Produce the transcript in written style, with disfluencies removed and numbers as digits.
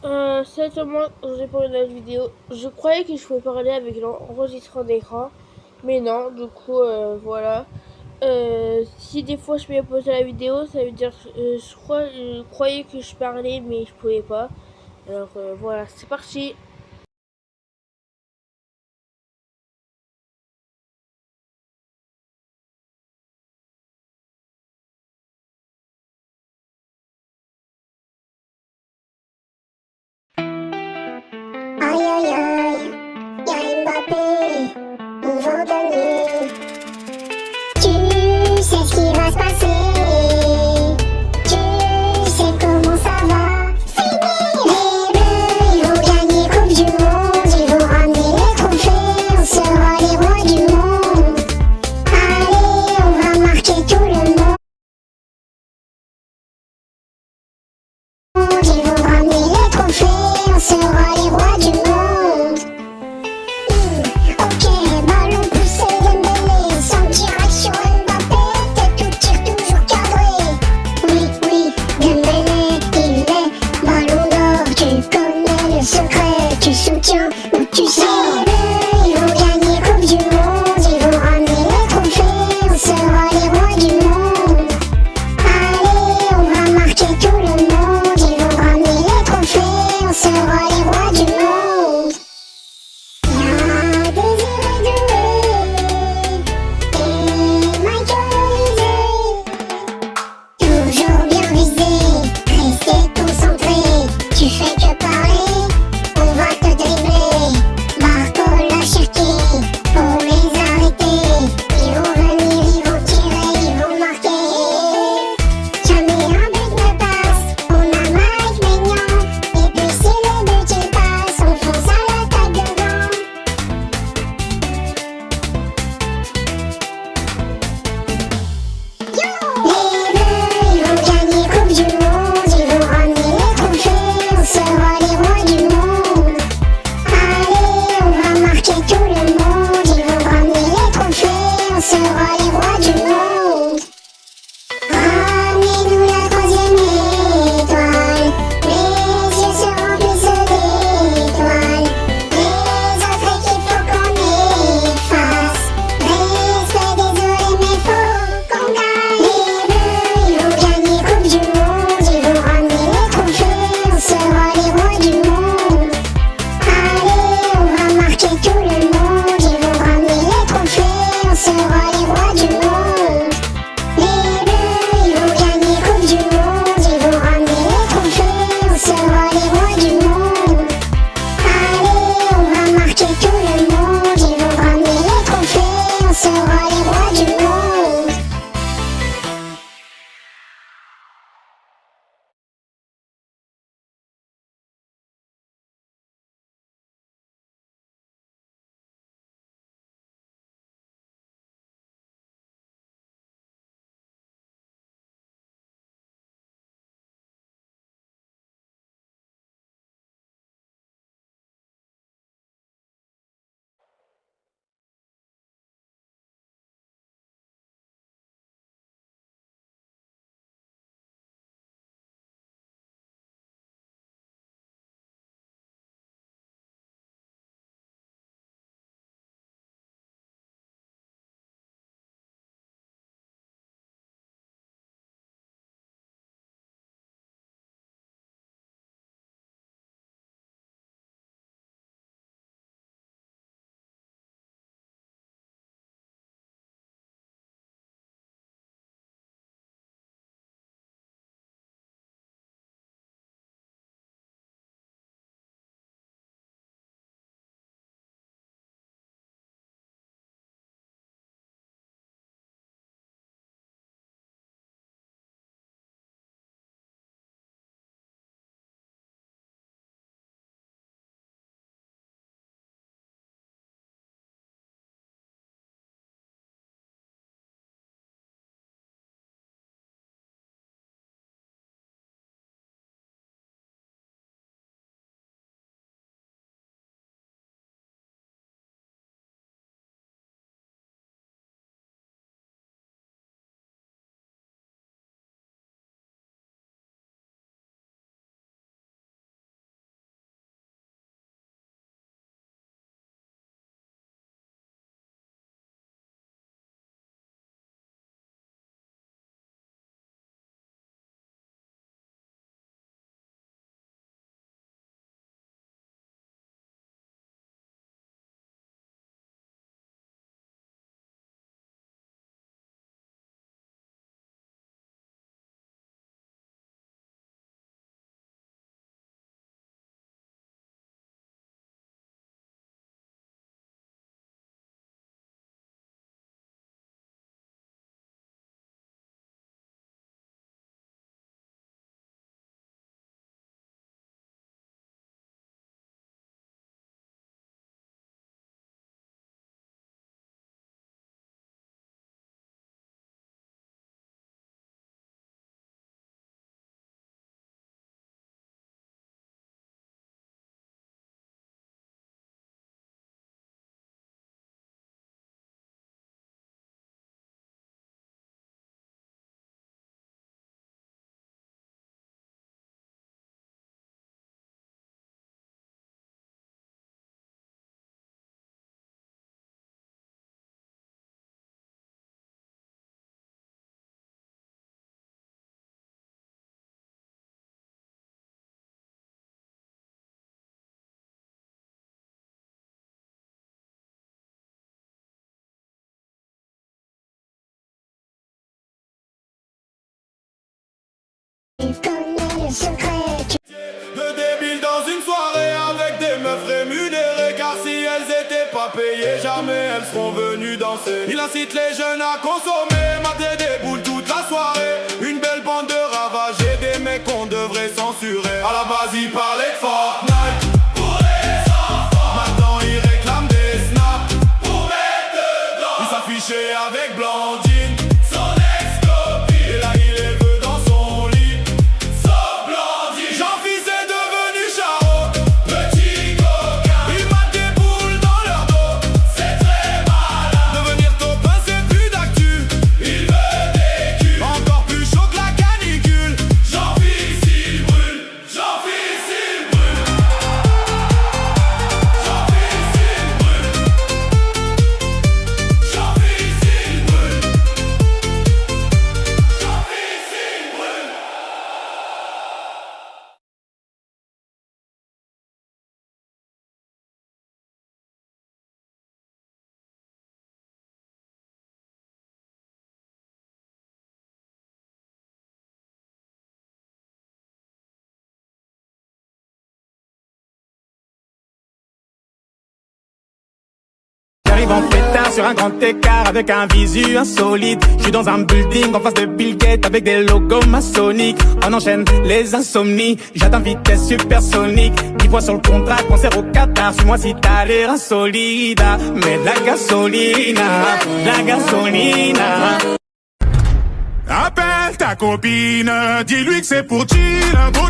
Salut moi, j'ai pour une nouvelle vidéo. Je croyais que je pouvais parler avec l'enregistreur d'écran, mais non, du coup, voilà. Si des fois je pouvais poser la vidéo, ça veut dire, je croyais que je parlais, mais je pouvais pas. Alors voilà, c'est parti. Aïe aïe aïe, y'a Mbappé, on va gagner. Tu sais ce qui va se passer, tu sais comment ça va finir. Les Bleus, ils vont gagner Coupe du Monde, ils vont ramener les trophées, on sera les rois du monde. Allez, on va marquer tout le monde, ils vont ramener les trophées, on sera les rois du monde. il connaît le secret. De débiles dans une soirée avec des meufs rémunérées. Car si elles étaient pas payées, jamais elles seront venues danser. Il incite les jeunes à consommer, mater des boules toute la soirée. Une belle bande de ravagés, des mecs qu'on devrait censurer. À la base il parlait de Fortnite pour les enfants. Maintenant il réclame des snaps pour mettre dedans. Il s'affichait avec Blandine, son ex-copine. Et là il est veut dans son lit, sauf Blandine. Jean-Fils est devenu Charo, petit coquin. Il mate des boules dans leur dos, c'est très malin. Devenir copain c'est plus d'actu, il veut des culs. Encore plus chaud que la canicule. Jean-Fils il brûle, Jean-Fils il brûle. Jean-Fils il brûle. Jean-Fils il brûle. Jean-Fils il brûle. J'arrive en pétard sur un grand écart avec un visu insolite. Je suis dans un building en face de Bill Gates avec des logos maçonniques. On enchaîne les insomnies, j'atteins vitesse supersonique. 10 fois sur le contrat, concert au Qatar. Suis-moi si t'as l'air insolide. Mais de la gasolina, de la gasolina. Appelle ta copine, dis-lui que c'est pour chill. Un gros